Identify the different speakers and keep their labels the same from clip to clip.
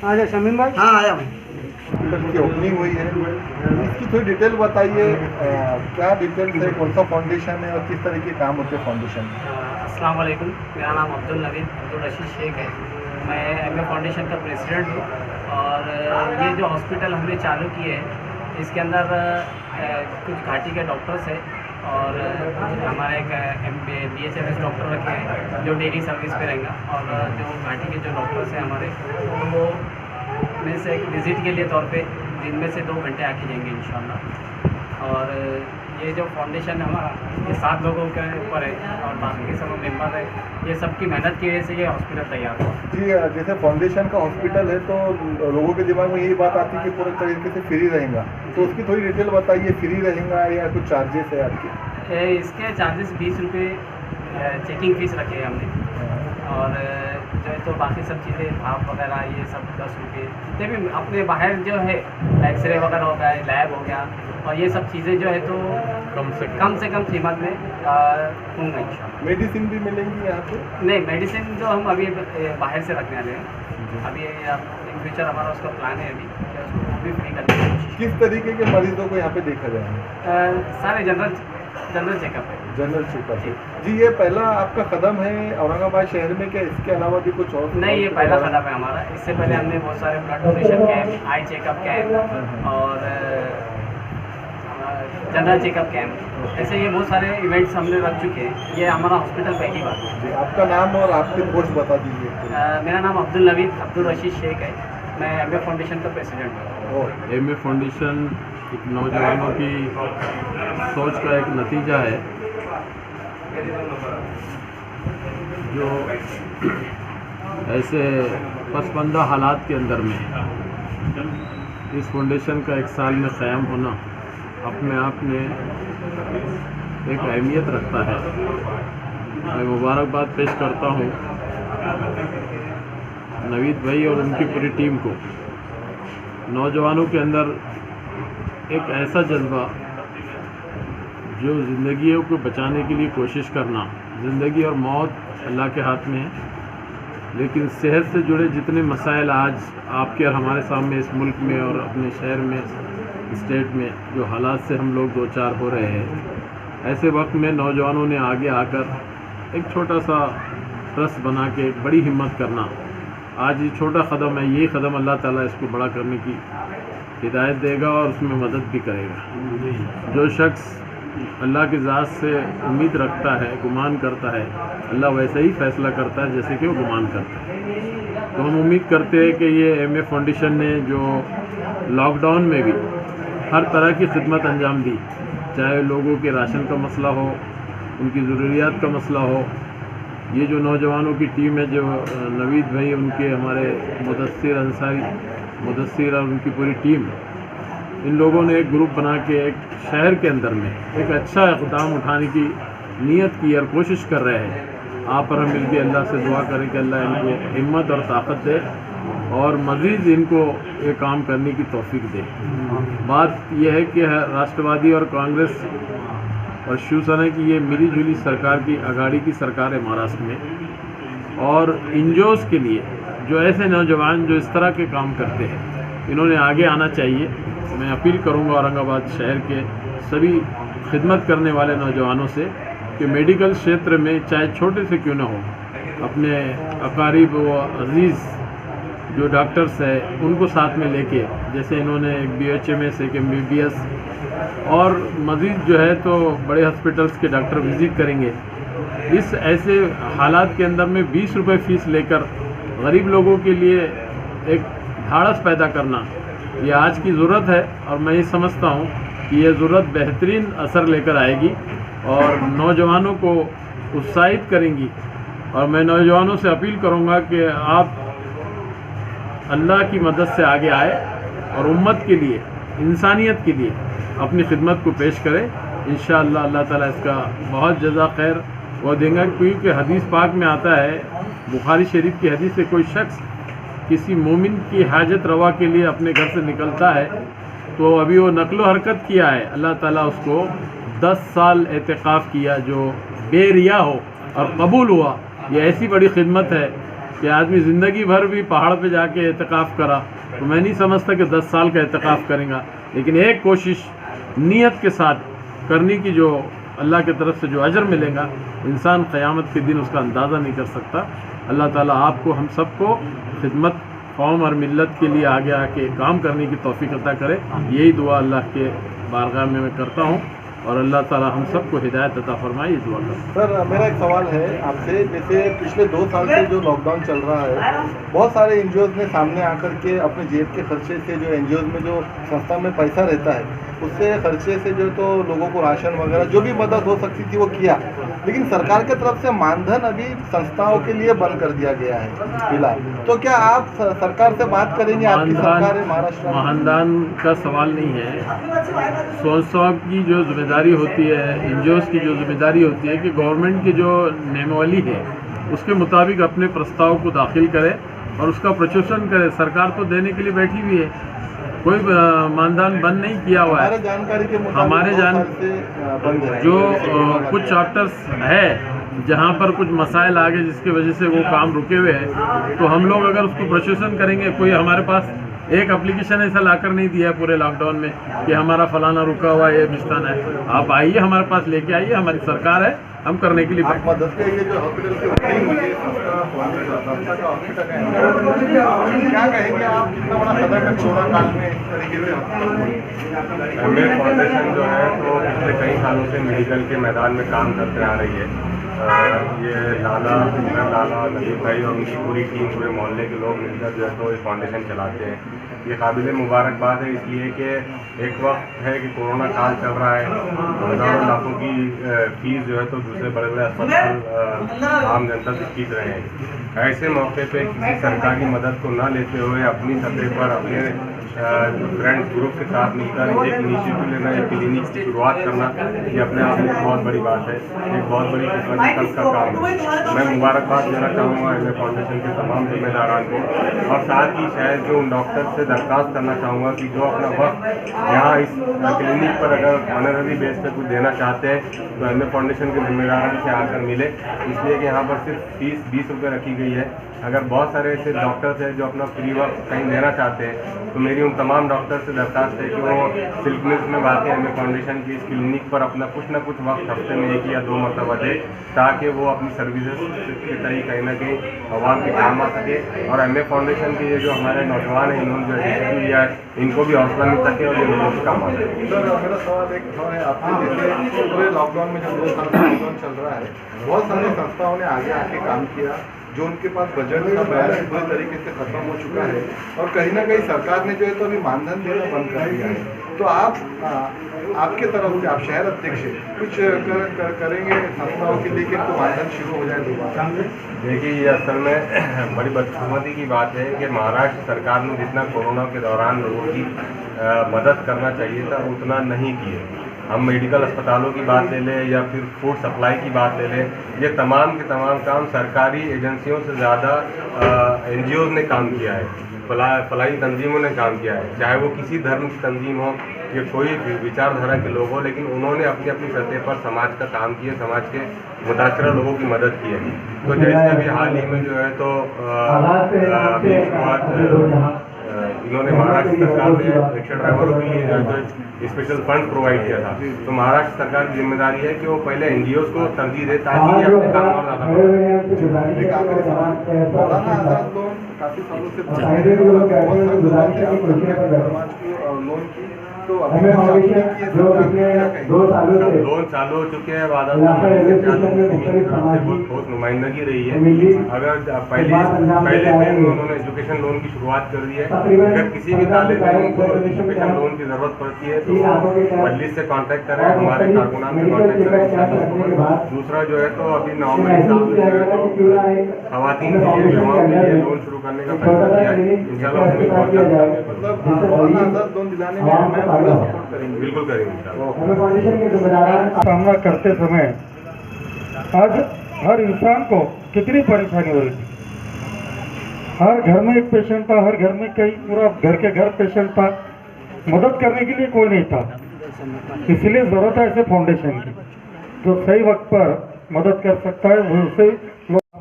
Speaker 1: हाँ जी शमीम भाई।
Speaker 2: हाँ आया हूँ।
Speaker 3: की ओपनिंग हुई है, इसकी थोड़ी डिटेल बताइए। क्या डिटेल्स है, कौन सा फाउंडेशन है और किस तरह के काम होते हैं फाउंडेशन में?
Speaker 4: अस्सलाम वालेकुम, मेरा नाम अब्दुल नवीद अब्दुल रशीद शेख है। मैं एमए फाउंडेशन का प्रेसिडेंट हूँ और ये जो हॉस्पिटल हमने चालू की है इसके अंदर कुछ घाटी के डॉक्टर्स हैं और हमारे एक BHMS डॉक्टर रखे हैं जो डेली सर्विस पे रहेंगे और जो घाटी के जो डॉक्टर्स हैं हमारे तो वो में से एक विज़िट के लिए तौर पे दिन में से 2 घंटे आके जाएंगे इंशाल्लाह। और ये जो फाउंडेशन हमारा ये 7 लोगों के ऊपर है और बाकी के सब मेंबर है, ये सबकी मेहनत की वजह से ये हॉस्पिटल तैयार हुआ।
Speaker 3: जी, जैसे फाउंडेशन का हॉस्पिटल है तो लोगों के दिमाग में यही बात आती है कि पूरे तरीके से फ्री रहेगा, तो उसकी थोड़ी डिटेल बताइए। फ्री रहेगा या कुछ चार्जेस है आपके?
Speaker 4: इसके चार्जेस 20 रुपये चेकिंग फ़ीस रखे हैं हमने और जो है तो बाकी सब चीज़ें भाप वगैरह ये सब 10 रुपये, जितने भी अपने बाहर जो है एक्सरे वगैरह हो गया, लैब हो गया और ये सब चीज़ें जो है तो कम से कम कीमत में होंगे इंशाल्लाह।
Speaker 3: मेडिसिन भी मिलेंगी यहाँ पे?
Speaker 4: नहीं, मेडिसिन जो हम अभी बाहर से रखने वाले हैं, अभी इन फ्यूचर हमारा उसका प्लान है अभी उसको वो भी फ्री करने की कोशिश।
Speaker 3: किस तरीके के मरीजों को यहाँ पे देखा जाएगा?
Speaker 4: सारे जनरल चेकअप है।
Speaker 3: जनरल चेकअप जी, ये पहला आपका कदम है औरंगाबाद शहर में, क्या इसके अलावा भी कुछ और?
Speaker 4: नहीं, ये पहला कदम है हमारा। इससे पहले हमने बहुत सारे blood donation camp, eye checkup camp और जनरल चेकअप कैंप, ऐसे ये बहुत सारे इवेंट्स हमने रख चुके हैं। ये हमारा हॉस्पिटल पहली बार है।
Speaker 3: जी, आपका नाम और आपकी पोस्ट बता दीजिए।
Speaker 4: मेरा नाम अब्दुल नवीद अब्दुल रशीद शेख है, मैं एमए फाउंडेशन का प्रेसिडेंट हूँ।
Speaker 5: एमए फाउंडेशन एक नौजवानों की सोच का एक नतीजा है जो ऐसे पसमानदा हालात के अंदर में इस फाउंडेशन का 1 साल में क़याम होना अपने आप में एक अहमियत रखता है। मैं मुबारकबाद पेश करता हूँ नवीद भाई और उनकी पूरी टीम को। नौजवानों के अंदर एक ऐसा जज्बा जो ज़िंदगियों को बचाने के लिए कोशिश करना, ज़िंदगी और मौत अल्लाह के हाथ में है, लेकिन सेहत से जुड़े जितने मसाइल आज आपके और हमारे सामने इस मुल्क में और अपने शहर में स्टेट में जो हालात से हम लोग 2-4 हो रहे हैं, ऐसे वक्त में नौजवानों ने आगे आकर एक छोटा सा ट्रस्ट बना के बड़ी हिम्मत करना, आज ये छोटा कदम है, ये कदम अल्लाह ताला इसको बड़ा करने की हिदायत देगा और उसमें मदद भी करेगा। जो शख्स अल्लाह की ज़ात से उम्मीद रखता है, गुमान करता है, अल्लाह वैसे ही फ़ैसला करता है जैसे कि वो गुमान करता है। तो हम उम्मीद करते हैं कि ये एमए फाउंडेशन ने जो लॉकडाउन में भी हर तरह की खिदमत अंजाम दी, चाहे लोगों के राशन का मसला हो, उनकी ज़रूरियात का मसला हो, ये जो नौजवानों की टीम है, जो नवीद भाई, उनके हमारे मुदस्सिर अंसारी, मुदस्सिर और उनकी पूरी टीम, इन लोगों ने एक ग्रुप बना के एक शहर के अंदर में एक अच्छा इक़दाम उठाने की नीयत की और कोशिश कर रहे हैं। आप और हम मिलकर अल्लाह से दुआ करें कि अल्लाह इनको हिम्मत और ताकत दे और मज़ीद इनको ये काम करने की तौफीक दे। बात यह है कि राष्ट्रवादी और कांग्रेस और शिवसेना की ये मिली जुली सरकार की अगाड़ी की सरकार है महाराष्ट्र में, और इंजोस के लिए जो ऐसे नौजवान जो इस तरह के काम करते हैं, इन्होंने आगे आना चाहिए। मैं अपील करूंगा औरंगाबाद शहर के सभी खिदमत करने वाले नौजवानों से कि मेडिकल क्षेत्र में चाहे छोटे से क्यों ना हो, अपने अकारीब व अजीज़ जो डॉक्टर्स हैं उनको साथ में लेके, जैसे इन्होंने एक BHMS, एक MBBS और मज़ीद जो है तो बड़े हॉस्पिटल्स के डॉक्टर विज़िट करेंगे। इस ऐसे हालात के अंदर में 20 रुपये फ़ीस लेकर गरीब लोगों के लिए एक धाड़स पैदा करना, ये आज की ज़रूरत है और मैं ये समझता हूँ कि ये ज़रूरत बेहतरीन असर लेकर आएगी और नौजवानों को उत्साहित करेंगी। और मैं नौजवानों से अपील करूँगा कि आप अल्लाह की मदद से आगे आए और उम्मत के लिए, इंसानियत के लिए अपनी खिदमत को पेश करें। इंशाअल्लाह अल्लाह ताला इसका बहुत जज़ा खैर वो देंगे, क्योंकि हदीस पाक में आता है, बुखारी शरीफ की हदीस से, कोई शख्स किसी मोमिन की हाजत रवा के लिए अपने घर से निकलता है तो अभी वो नकलो हरकत किया है, अल्लाह ताला उसको 10 साल एतिकाफ़ किया जो बेरिया हो और कबूल हुआ। ये ऐसी बड़ी खिदमत है कि आदमी ज़िंदगी भर भी पहाड़ पे जाके एतकाफ़ करा, तो मैं नहीं समझता कि 10 साल का एतकाफ़ करेगा, लेकिन एक कोशिश नीयत के साथ करने की, जो अल्लाह की तरफ से जो अजर मिलेगा, इंसान क़यामत के दिन उसका अंदाज़ा नहीं कर सकता। अल्लाह ताला आपको, हम सबको खिदमत कौम और मिल्लत के लिए आगे आके काम करने की तौफीक अता करे, यही दुआ अल्लाह के बारगाह में मैं करता हूँ और अल्लाह ताला हम सबको हिदायत अता फरमाए, ये दुआ करता हूँ।
Speaker 3: सर मेरा एक सवाल है आपसे, जैसे पिछले 2 साल से जो लॉकडाउन चल रहा है, बहुत सारे एनजीओज ने सामने आकर के अपने जेब के खर्चे से, जो एनजीओज में जो संस्था में पैसा रहता है उससे खर्चे से जो तो लोगों को राशन वगैरह जो भी मदद हो सकती थी वो किया, लेकिन सरकार की तरफ से मानधन अभी संस्थाओं के लिए बंद कर दिया गया है फिलहाल। तो क्या आप सरकार से बात करेंगे? आपकी सरकार है महाराष्ट्र में।
Speaker 5: मानधन का सवाल नहीं है, संस्थाओं की जो जिम्मेदारी होती है, एनजीओज की जो जिम्मेदारी होती है कि गवर्नमेंट की जो नेमवाली है उसके मुताबिक अपने प्रस्ताव को दाखिल करे और उसका प्रचोषण करे। सरकार तो देने के लिए बैठी हुई है, कोई मानधन बंद नहीं किया हुआ है।
Speaker 3: हमारे जानकारी के मुताबिक
Speaker 5: हमारे
Speaker 3: बंद है।
Speaker 5: जो कुछ चैप्टर्स है जहाँ पर कुछ मसाइल आ गए जिसकी वजह से वो काम रुके हुए हैं, तो हम लोग अगर उसको प्रशोषण करेंगे, कोई हमारे पास एक एप्लीकेशन ऐसा लाकर नहीं दिया है पूरे लॉकडाउन में कि हमारा फलाना रुका हुआ ये मिस्तान है, आप आइए हमारे पास लेके आइए, हमारी सरकार है, हम करने के लिए
Speaker 3: आप मदद के लिए जो हॉस्पिटल की ओपनिंग हुई है, संस्था का हॉस्पिटल है, क्या कहेंगे आप, कितना बड़ा कदम है कोरोना काल में इस तरीके से?
Speaker 1: एमए फाउंडेशन जो है तो पिछले कई सालों से मेडिकल के मैदान में काम करते आ रही है। ये लाला नजीब भाई और उनकी पूरी टीम, पूरे मोहल्ले के लोग मिलकर जो है तो इस फाउंडेशन चलाते हैं। ये काबिल मुबारकबाद है, इसलिए कि एक वक्त है कि कोरोना काल चल रहा है, हज़ारों लाखों की फीस जो है तो दूसरे बड़े बड़े अस्पताल आम जनता से खींच रहे हैं। ऐसे मौके पे किसी सरकारी मदद को न लेते हुए अपनी सतह पर अपने फ्रेंड्स ग्रुप के साथ मिलकर एक इनिशिएटिव लेना, एक क्लिनिक की शुरुआत करना, ये अपने आप में बहुत बड़ी बात है, एक बहुत बड़ी किस्मत का काम है। मैं मुबारकबाद देना चाहूँगा एमए फाउंडेशन के तमाम जिम्मेदारान को, और साथ ही शायद जो उन डॉक्टर से दरख्वास्त करना चाहूँगा कि जो अपना वक्त यहाँ इस क्लिनिक पर अगर ऑनररी बेस पर कुछ देना चाहते हैं तो एमए फाउंडेशन के जिम्मेदारान से आकर मिले, इसलिए कि यहाँ पर सिर्फ फीस 20 रुपये रखी गई है। अगर बहुत सारे ऐसे डॉक्टर्स हैं जो अपना फ्री वक्त कहीं देना चाहते हैं, तो मेरी उन तमाम डॉक्टर से दरख्वास्त है कि वो सिल्क मिल्स में बातें एमए फाउंडेशन की इस क्लिनिक पर अपना कुछ ना कुछ वक्त हफ्ते में 1 या 2 मरतबा दे, ताकि वो अपनी सर्विसेज के तरीके कहीं ना कहीं आवाम के काम आ सके। और एमए फाउंडेशन के ये जो हमारे नौजवान हैं, इन्होंने जो डिसीजन लिया है, इनको भी हौसला मिल सके और ये लोगों के काम आ सके।
Speaker 3: सर मेरा सवाल एक है आपसे, जैसे पूरे लॉकडाउन में जो 2 साल का लॉकडाउन चल रहा है, बहुत सारी संस्थाओं ने आगे आके काम किया, जो उनके पास बजट का बैलेंस पूरी तरीके से खत्म हो चुका है, और कहीं ना कहीं सरकार ने जो है तो अभी मानधन देना बंद कर दिया है। तो आप आपके तरफ से, आप शहर अध्यक्ष कुछ करेंगे संस्थाओं के लिए कि तो मानधन शुरू हो जाए दोबारा?
Speaker 1: देखिए, ये असल में बड़ी बदकिस्मती की बात है कि महाराष्ट्र सरकार ने जितना कोरोना के दौरान लोगों की मदद करना चाहिए था उतना नहीं किए। हम मेडिकल अस्पतालों की बात ले लें या फिर फूड सप्लाई की बात ले लें, ये तमाम के तमाम काम सरकारी एजेंसियों से ज़्यादा एनजीओज ने काम किया है, फलाई तंजीमों ने काम किया है, चाहे वो किसी धर्म की तंजीम हो या कोई विचारधारा के लोग हो, लेकिन उन्होंने अपनी अपनी सतह पर समाज का काम किया, समाज के मुतासरा लोगों की मदद की है। तो जैसे अभी हाल ही में जो है तो इन्होंने महाराष्ट्र सरकार ने रिक्शा ड्राइवरों के लिए जो है तो स्पेशल फंड प्रोवाइड किया था, तो महाराष्ट्र सरकार की जिम्मेदारी है कि वो पहले एनजीओज को तरजीह दे ताकि ये अपने काम और ज़्यादा
Speaker 3: काफी सालों से लोन की, तो अभी
Speaker 1: 2 साल हो चुके हैं, वादा बहुत नुमाइंदगी रही है। अगर पहले दिन उन्होंने एजुकेशन लोन की शुरुआत कर दी है, अगर किसी भी तालिब इल्म को एजुकेशन लोन की ज़रूरत पड़ती है तो मजलिस से कांटेक्ट करें, हमारे कारकुनान से कांटेक्ट करें। दूसरा जो है तो अभी नवंबर तो खवातीन के लिए युवाओं के लिए लोन शुरू करने का फैसला किया है। इंशाल्लाह उसमें बहुत जल्द लोन दिलाने में बिल्कुल करेंगे।
Speaker 2: सामना करते समय आज हर इंसान को कितनी परेशानी हो रही थी। हर घर में एक पेशेंट था, हर घर में कई पूरा घर के घर पेशेंट था, मदद करने के लिए कोई नहीं था। इसलिए जरूरत है ऐसे फाउंडेशन की जो सही वक्त पर मदद कर सकता है, वो उसे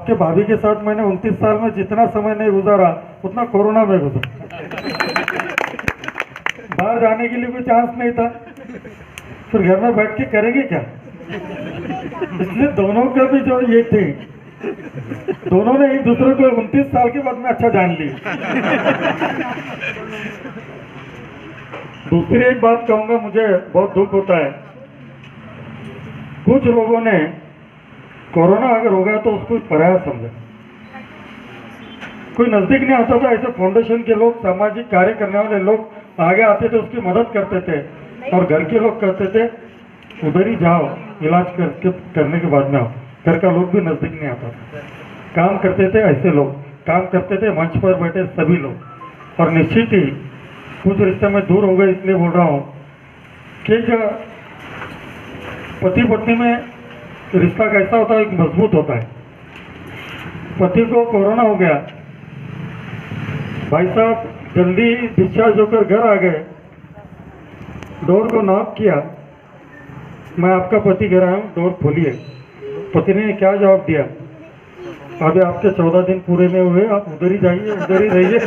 Speaker 2: आपके भाभी के साथ मैंने 29 साल में जितना समय नहीं गुजारा उतना कोरोना में गुजारा। बाहर जाने के लिए कोई चांस नहीं था, फिर घर में बैठ के करेंगे क्या। इसलिए दोनों का भी जो ये थे, दोनों ने एक दूसरे को 29 साल के बाद में अच्छा जान ली। दूसरी एक बात कहूंगा, मुझे बहुत दुख होता है, कुछ लोगों ने कोरोना अगर हो गया तो उसको पराया समझा। कोई नजदीक नहीं आता था, ऐसे फाउंडेशन के लोग, सामाजिक कार्य करने वाले लोग आगे आते थे, उसकी मदद करते थे, और घर के लोग कहते थे उधर ही जाओ, इलाज करने के बाद में आओ। घर का लोग भी नजदीक नहीं आता था। काम करते थे ऐसे लोग, काम करते थे मंच पर बैठे सभी लोग। और निश्चित ही कुछ रिश्ते में दूर हो गए, इसलिए बोल रहा हूँ कि पति पत्नी में रिश्ता कैसा होता है, एक मजबूत होता है। पति को कोरोना हो गया, भाई साहब जल्दी डिस्चार्ज होकर घर आ गए, डोर को नॉक किया, मैं आपका पति घर आया हूँ, डोर खोलिए। पति ने क्या जवाब दिया, अभी आपके 14 दिन पूरे नहीं हुए, आप उधर ही जाइए, उधर ही रहिए।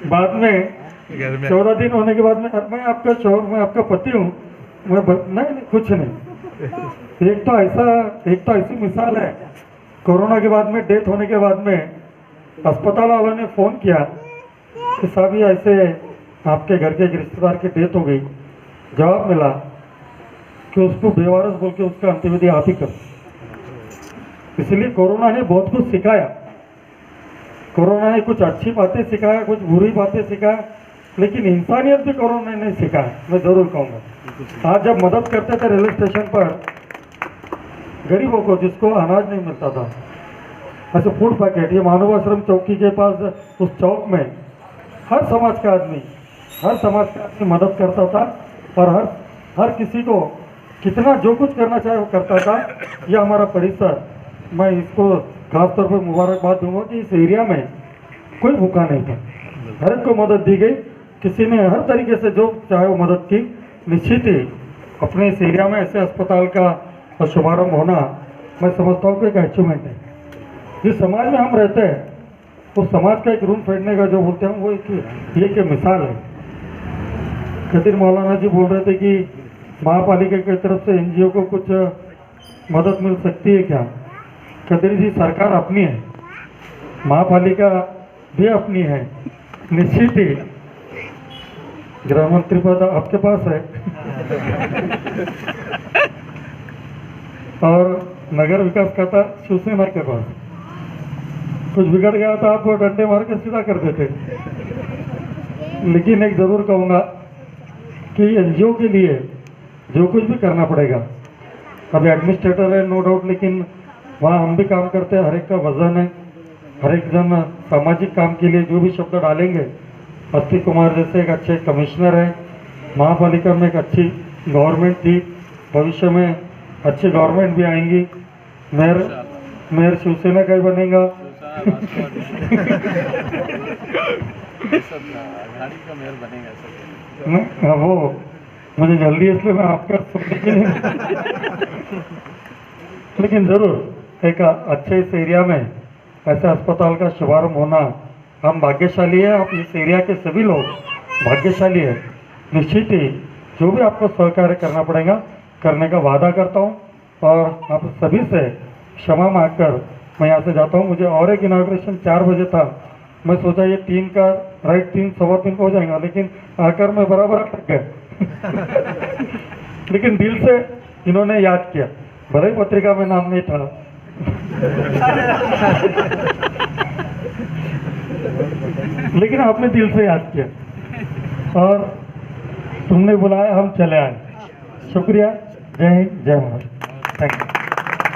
Speaker 2: बाद में 14 दिन होने के बाद में मैं आपका शोहर, मैं आपका पति हूँ, नहीं कुछ नहीं। एक तो ऐसी मिसाल है, कोरोना के बाद में, डेथ होने के बाद में अस्पताल वालों ने फ़ोन किया कि साहब ये ऐसे आपके घर के एक रिश्तेदार की डेथ हो गई। जवाब मिला कि उसको बेवारस बोल के उसका अंत्यविधि आप ही करो। इसलिए कोरोना ने बहुत कुछ सिखाया, कोरोना ने कुछ अच्छी बातें सिखाया, कुछ बुरी बातें सिखाया, लेकिन इंसानियत भी कोरोना ने सिखाया, मैं ज़रूर कहूँगा। आज जब मदद करते थे रेलवे स्टेशन पर गरीबों को, जिसको अनाज नहीं मिलता था, ऐसे फूड पैकेट, ये मानव आश्रम चौकी के पास उस चौक में हर समाज का आदमी मदद करता था, और हर किसी को कितना जो कुछ करना चाहे वो करता था। यह हमारा परिसर, मैं इसको खासतौर पर मुबारकबाद दूंगा कि इस एरिया में कोई भूखा नहीं था, हर एक को मदद दी गई, किसी ने हर तरीके से जो चाहे वो मदद की। निश्चित ही अपने इस एरिया में ऐसे अस्पताल का शुभारंभ होना, मैं समझता हूँ कि एक अचीवमेंट है। जिस समाज में हम रहते हैं उस समाज का एक रून फेंकने का जो बोलते हैं वो एक मिसाल है। कदीर मौलाना जी बोल रहे थे कि महापालिका की तरफ से एनजीओ को कुछ मदद मिल सकती है क्या। कदीर जी, सरकार अपनी है, महापालिका भी अपनी है। निश्चित ही गृह मंत्री पद आपके पास है और नगर विकास खाता शिवसेना के पास। कुछ बिगड़ गया था आपको डंडे मार के सीधा कर देते। लेकिन एक जरूर कहूँगा कि एनजीओ के लिए जो कुछ भी करना पड़ेगा, अभी एडमिनिस्ट्रेटर है नो डाउट, लेकिन वहाँ हम भी काम करते हैं, हर एक का वजन है, हर एक जन सामाजिक काम के लिए जो भी शब्द डालेंगे। अस्ति कुमार जैसे एक अच्छे कमिश्नर है, महापालिका में एक अच्छी गवर्नमेंट थी, भविष्य में अच्छी गवर्नमेंट भी आएंगी, मेयर शिवसेना का ही बनेगा। हाँ, वो मुझे जल्दी, इसलिए मैं आपका लेकिन ज़रूर एक अच्छे इस एरिया में ऐसे अस्पताल का शुभारंभ होना, हम भाग्यशाली है, आप इस एरिया के सभी लोग भाग्यशाली है। निश्चित ही जो भी आपको सहकार्य करना पड़ेगा, करने का वादा करता हूँ, और आप सभी से क्षमा मांगकर मैं यहाँ से जाता हूँ। मुझे और एक इनाग्रेशन 4 बजे था, मैं सोचा ये 3 का राइट 3 सवा 3 हो जाएगा, लेकिन आकर मैं बराबर अटक गया। लेकिन दिल से इन्होंने याद किया, भले ही पत्रिका में नाम नहीं था। लेकिन आपने दिल से याद किया और तुमने बुलाया, हम चले आए। शुक्रिया। जय हिंद, जय भारत।